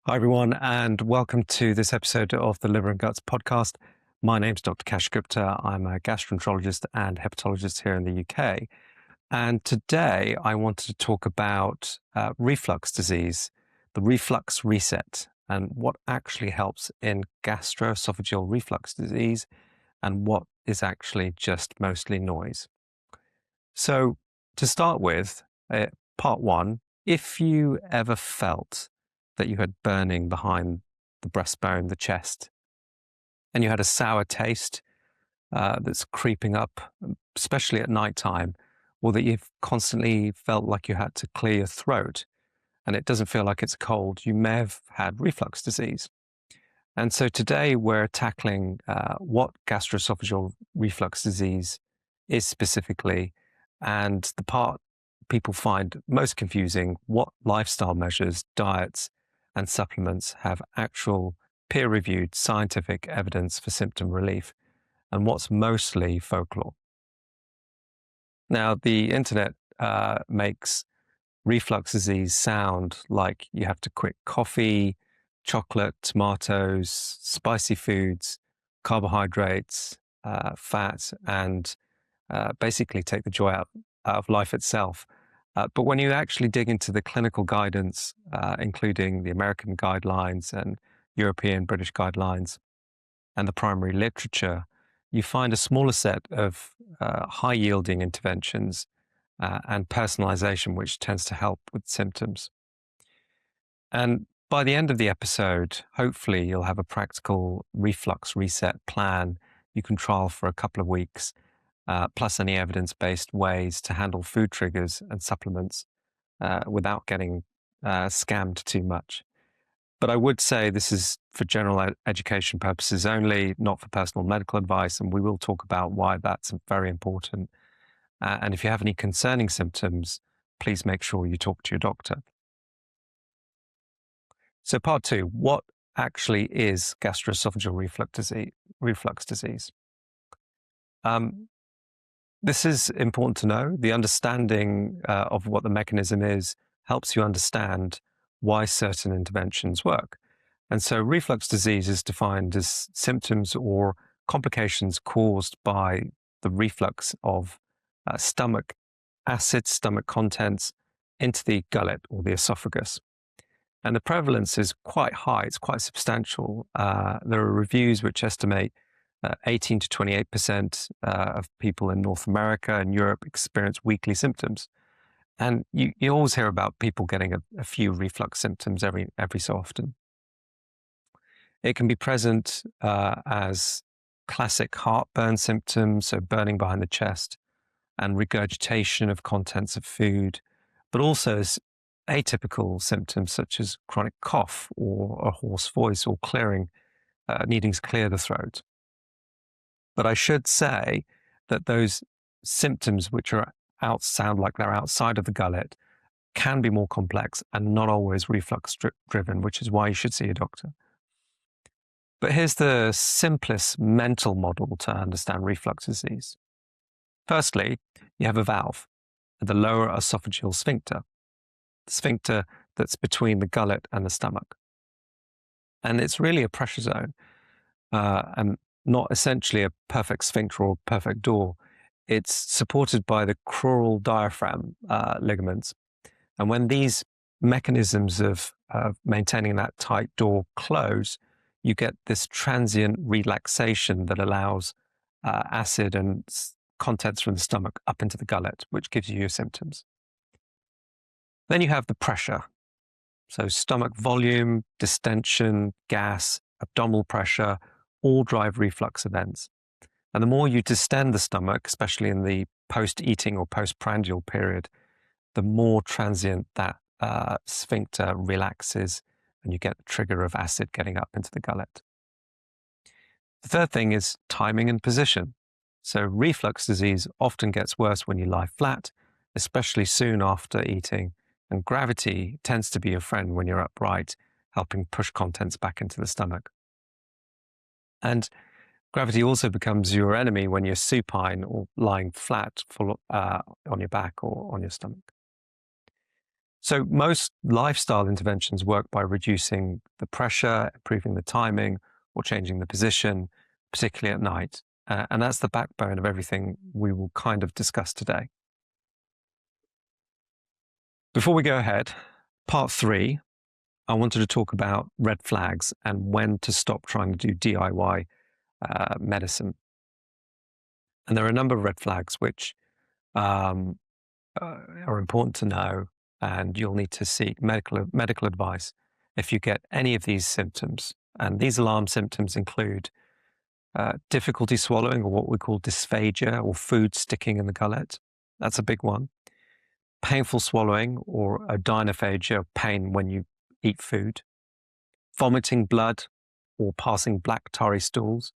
Hi, everyone, and welcome to this episode of the Liver and Guts podcast. My name's Dr. Kash Gupta. I'm a gastroenterologist and hepatologist here in the UK. And today I wanted to talk about reflux disease, the reflux reset, and what actually helps in gastroesophageal reflux disease and what is actually just mostly noise. So to start with, part one, if you ever felt that you had burning behind the breastbone, the chest, and you had a sour taste that's creeping up, especially at nighttime, or that you've constantly felt like you had to clear your throat and it doesn't feel like it's a cold, you may have had reflux disease. And so today we're tackling what gastroesophageal reflux disease is specifically, and the part people find most confusing, what lifestyle measures, diets, and supplements have actual peer-reviewed scientific evidence for symptom relief, and what's mostly folklore. Now, the internet makes reflux disease sound like you have to quit coffee, chocolate, tomatoes, spicy foods, carbohydrates, fat, and basically take the joy out of life itself. But when you actually dig into the clinical guidance, including the American guidelines and European, British guidelines, and the primary literature, you find a smaller set of high-yielding interventions and personalization, which tends to help with symptoms. And by the end of the episode, hopefully you'll have a practical reflux reset plan you can trial for a couple of weeks, plus any evidence-based ways to handle food triggers and supplements without getting scammed too much. But I would say this is for general education purposes only, not for personal medical advice, and we will talk about why that's very important. And if you have any concerning symptoms, please make sure you talk to your doctor. So part two, what actually is gastroesophageal reflux disease? This is important to know. The understanding of what the mechanism is helps you understand why certain interventions work. And so reflux disease is defined as symptoms or complications caused by the reflux of stomach acid, stomach contents into the gullet or the esophagus. And the prevalence is quite high, it's quite substantial. There are reviews which estimate 18 to 28% of people in North America and Europe experience weekly symptoms. And you always hear about people getting a few reflux symptoms every so often. It can be present as classic heartburn symptoms, so burning behind the chest, and regurgitation of contents of food, but also as atypical symptoms such as chronic cough or a hoarse voice or needing to clear the throat. But I should say that those symptoms which sound like they're outside of the gullet can be more complex and not always reflux driven, which is why you should see a doctor. But here's the simplest mental model to understand reflux disease. Firstly, you have a valve, the lower esophageal sphincter, the sphincter that's between the gullet and the stomach. And it's really a pressure zone, and not essentially a perfect sphincter or perfect door. It's supported by the crural diaphragm ligaments. And when these mechanisms of maintaining that tight door close, you get this transient relaxation that allows acid and contents from the stomach up into the gullet, which gives you your symptoms. Then you have the pressure. So stomach volume, distension, gas, abdominal pressure, all drive reflux events. And the more you distend the stomach, especially in the post-eating or postprandial period, the more transient that sphincter relaxes and you get the trigger of acid getting up into the gullet. The third thing is timing and position. So reflux disease often gets worse when you lie flat, especially soon after eating, and gravity tends to be your friend when you're upright, helping push contents back into the stomach. And gravity also becomes your enemy when you're supine or lying flat on your back or on your stomach. So most lifestyle interventions work by reducing the pressure, improving the timing, or changing the position, particularly at night. And that's the backbone of everything we will kind of discuss today. Before we go ahead, part 3, I wanted to talk about red flags and when to stop trying to do DIY medicine. And there are a number of red flags which are important to know, and you'll need to seek medical advice if you get any of these symptoms. And these alarm symptoms include difficulty swallowing, or what we call dysphagia, or food sticking in the gullet. That's a big one. Painful swallowing, or odynophagia, pain when you eat food. Vomiting blood or passing black tarry stools.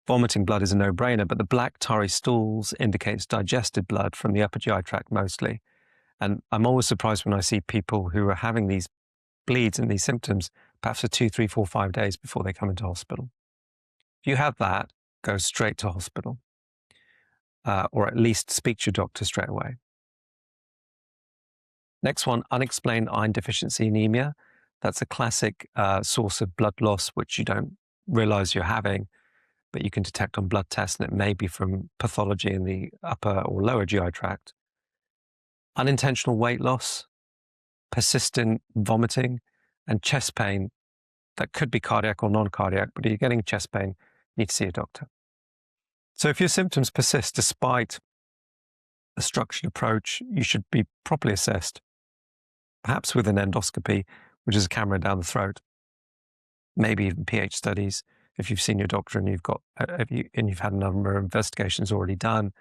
Vomiting blood is a no-brainer, but the black tarry stools indicates digested blood from the upper GI tract mostly. And I'm always surprised when I see people who are having these bleeds and these symptoms perhaps for 2, 3, 4, 5 days before they come into hospital. If you have that, go straight to hospital, or at least speak to your doctor straight away. Next one, unexplained iron deficiency anemia. That's a classic source of blood loss, which you don't realize you're having, but you can detect on blood tests, and it may be from pathology in the upper or lower GI tract. Unintentional weight loss, persistent vomiting, and chest pain that could be cardiac or non-cardiac, but if you're getting chest pain, you need to see a doctor. So if your symptoms persist despite a structured approach, you should be properly assessed, perhaps with an endoscopy, which is a camera down the throat, maybe even pH studies if you've seen your doctor and you've had a number of investigations already done.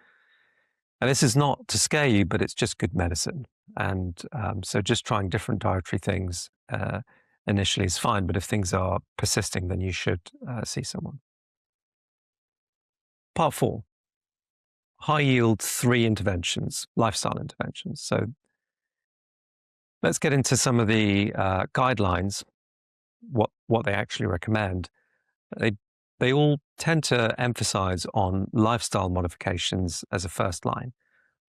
And this is not to scare you, but it's just good medicine. And so just trying different dietary things initially is fine, but if things are persisting, then you should see someone. Part 4, high yield 3 interventions, lifestyle interventions. So let's get into some of the guidelines, what they actually recommend. They all tend to emphasize on lifestyle modifications as a first line,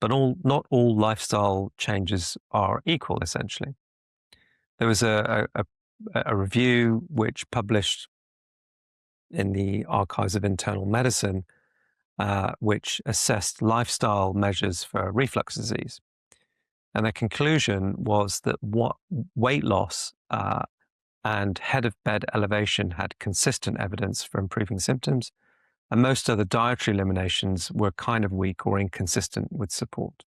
but not all lifestyle changes are equal, essentially. There was a review which published in the Archives of Internal Medicine, which assessed lifestyle measures for reflux disease. And their conclusion was that weight loss and head of bed elevation had consistent evidence for improving symptoms, and most other dietary eliminations were kind of weak or inconsistent with support.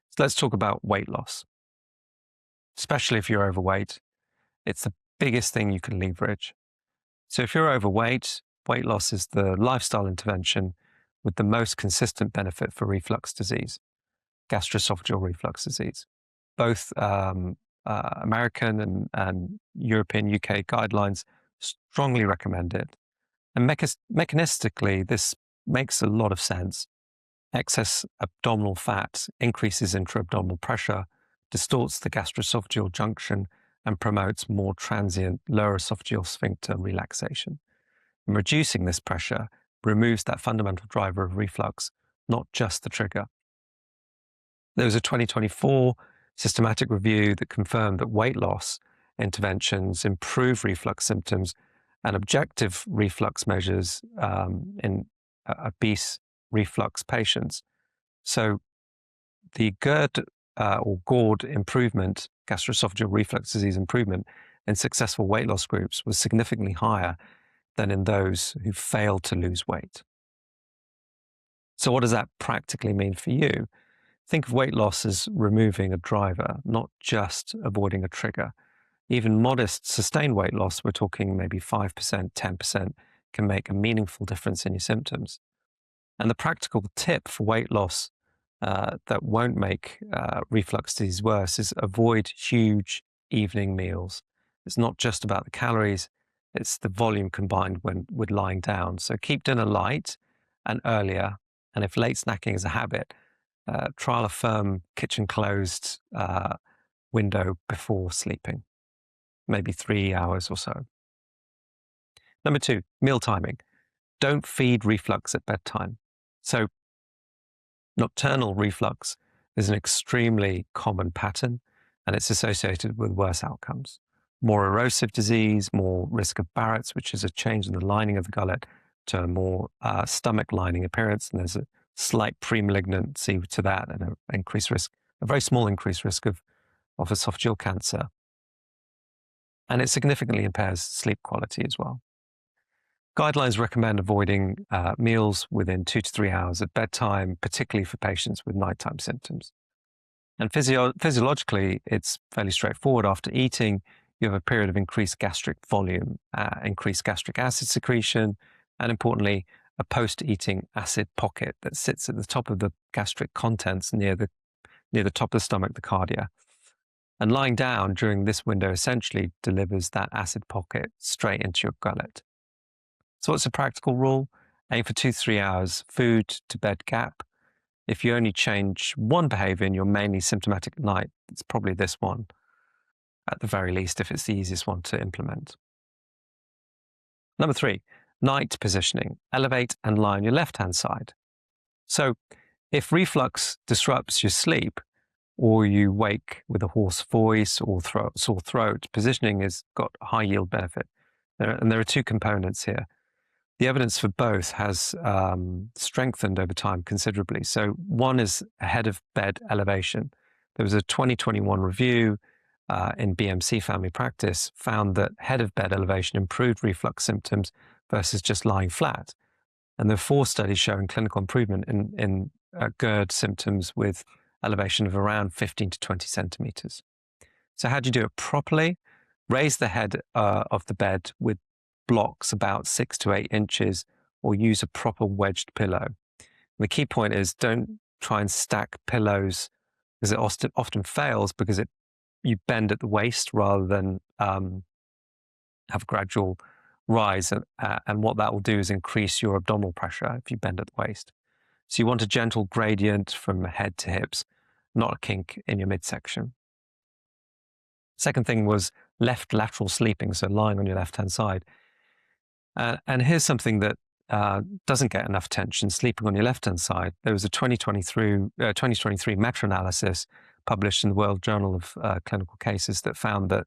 So let's talk about weight loss. Especially if you're overweight, it's the biggest thing you can leverage. So if you're overweight, weight loss is the lifestyle intervention with the most consistent benefit for reflux disease, gastroesophageal reflux disease. Both American and European, UK guidelines strongly recommend it. And mechanistically, this makes a lot of sense. Excess abdominal fat increases intra-abdominal pressure, distorts the gastroesophageal junction, and promotes more transient lower esophageal sphincter relaxation. And reducing this pressure removes that fundamental driver of reflux, not just the trigger. There was a 2024 systematic review that confirmed that weight loss interventions improve reflux symptoms and objective reflux measures in obese reflux patients. So the GERD or GORD improvement, gastroesophageal reflux disease improvement, in successful weight loss groups was significantly higher than in those who failed to lose weight. So what does that practically mean for you? Think of weight loss as removing a driver, not just avoiding a trigger. Even modest sustained weight loss, we're talking maybe 5%, 10%, can make a meaningful difference in your symptoms. And the practical tip for weight loss that won't make reflux disease worse is avoid huge evening meals. It's not just about the calories, it's the volume combined with lying down. So keep dinner light and earlier. And if late snacking is a habit, trial a firm kitchen closed window before sleeping, maybe 3 hours or so. Number 2, meal timing. Don't feed reflux at bedtime. So nocturnal reflux is an extremely common pattern, and it's associated with worse outcomes. More erosive disease, more risk of Barrett's, which is a change in the lining of the gullet to a more stomach lining appearance, and there's a slight pre-malignancy to that, and an increased risk, a very small increased risk of esophageal cancer. And it significantly impairs sleep quality as well. Guidelines recommend avoiding meals within 2 to 3 hours at bedtime, particularly for patients with nighttime symptoms. And physiologically, it's fairly straightforward. After eating, you have a period of increased gastric volume, increased gastric acid secretion, and importantly, a post-eating acid pocket that sits at the top of the gastric contents near the top of the stomach, the cardia. And lying down during this window essentially delivers that acid pocket straight into your gullet. So what's a practical rule? Aim for 2 to 3 hours food to bed gap. If you only change one behavior and you're mainly symptomatic at night, it's probably this one, at the very least, if it's the easiest one to implement. Number 3, night positioning. Elevate and lie on your left-hand side. So if reflux disrupts your sleep, or you wake with a hoarse voice or sore throat, positioning has got a high yield benefit. And there are 2 components here. The evidence for both has strengthened over time considerably. So one is ahead of bed elevation. There was a 2021 review in BMC Family Practice found that head of bed elevation improved reflux symptoms versus just lying flat. And there are 4 studies showing clinical improvement in GERD symptoms with elevation of around 15 to 20 centimeters. So how do you do it properly? Raise the head of the bed with blocks about 6 to 8 inches, or use a proper wedged pillow. The key point is don't try and stack pillows, because it often fails because you bend at the waist rather than have a gradual rise. And what that will do is increase your abdominal pressure if you bend at the waist. So you want a gentle gradient from head to hips, not a kink in your midsection. Second thing was left lateral sleeping, so lying on your left-hand side. And here's something that doesn't get enough attention, sleeping on your left-hand side. There was a 2023 meta-analysis published in the World Journal of Clinical Cases that found that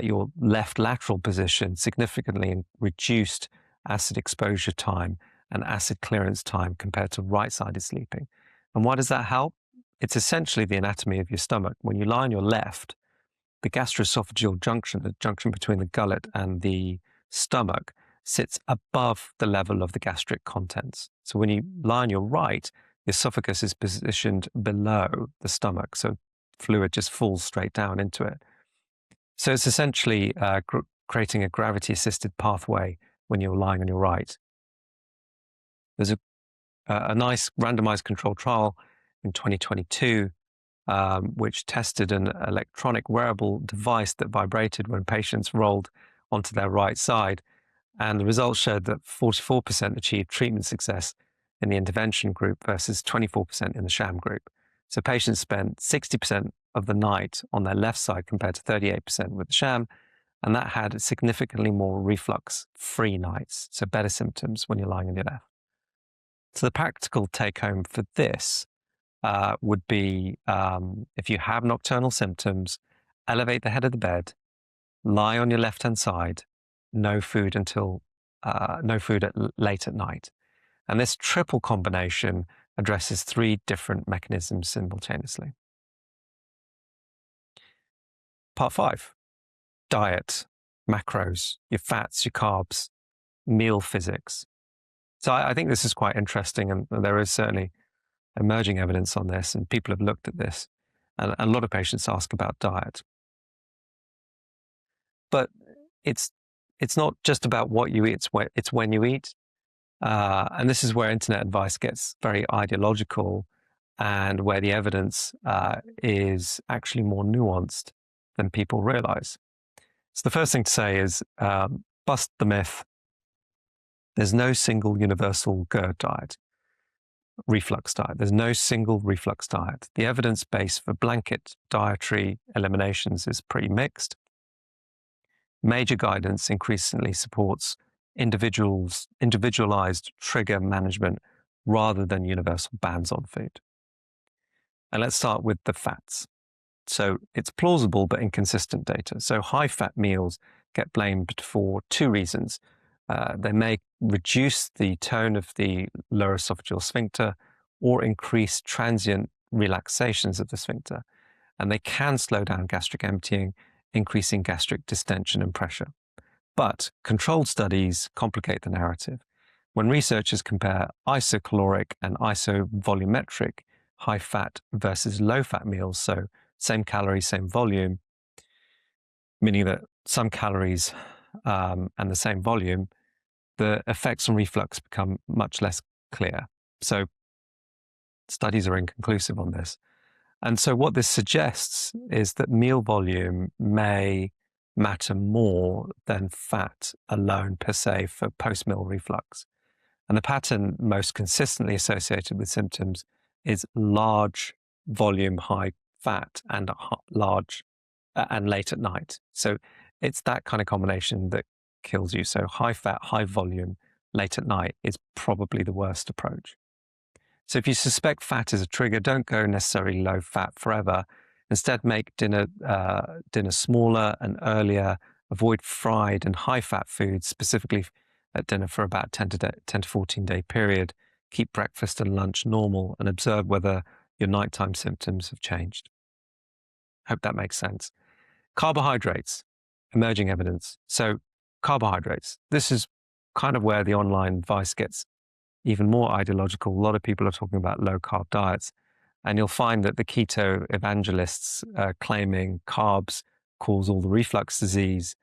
your left lateral position significantly reduced acid exposure time and acid clearance time compared to right-sided sleeping. And why does that help? It's essentially the anatomy of your stomach. When you lie on your left, the gastroesophageal junction, the junction between the gullet and the stomach, sits above the level of the gastric contents. So when you lie on your right, the esophagus is positioned below the stomach, so fluid just falls straight down into it. So it's essentially creating a gravity-assisted pathway when you're lying on your right. There's a nice randomized controlled trial in 2022 which tested an electronic wearable device that vibrated when patients rolled onto their right side. And the results showed that 44% achieved treatment success in the intervention group versus 24% in the sham group. So patients spent 60% of the night on their left side compared to 38% with the sham, and that had significantly more reflux-free nights, so better symptoms when you're lying on your left. So the practical take-home for this would be if you have nocturnal symptoms, elevate the head of the bed, lie on your left-hand side, no food late at night. And this triple combination addresses 3 different mechanisms simultaneously. Part 5, diet, macros, your fats, your carbs, meal physics. So I think this is quite interesting, and there is certainly emerging evidence on this, and people have looked at this, and a lot of patients ask about diet. But it's not just about what you eat, it's when you eat. And this is where internet advice gets very ideological, and where the evidence is actually more nuanced than people realize. So the first thing to say is bust the myth. There's no single universal GERD diet, reflux diet. There's no single reflux diet. The evidence base for blanket dietary eliminations is pretty mixed. Major guidance increasingly supports individualized trigger management rather than universal bans on food. And let's start with the fats. So it's plausible but inconsistent data. So high-fat meals get blamed for two reasons. They may reduce the tone of the lower esophageal sphincter or increase transient relaxations of the sphincter. And they can slow down gastric emptying, increasing gastric distension and pressure. But controlled studies complicate the narrative. When researchers compare isocaloric and isovolumetric high-fat versus low-fat meals, so same calories, same volume, meaning that some calories and the same volume, the effects on reflux become much less clear. So studies are inconclusive on this. And so what this suggests is that meal volume may matter more than fat alone per se for post-meal reflux. And the pattern most consistently associated with symptoms is large volume, high fat, and large and late at night. So it's that kind of combination that kills you. So high fat, high volume, late at night is probably the worst approach. So if you suspect fat is a trigger, don't go necessarily low fat forever. Instead, make dinner smaller and earlier. Avoid fried and high fat foods, specifically at dinner for about 10 to 14 day period. Keep breakfast and lunch normal and observe whether your nighttime symptoms have changed. Hope that makes sense. Carbohydrates, emerging evidence. So carbohydrates, this is kind of where the online advice gets even more ideological. A lot of people are talking about low-carb diets, and you'll find that the keto evangelists are claiming carbs cause all the reflux disease.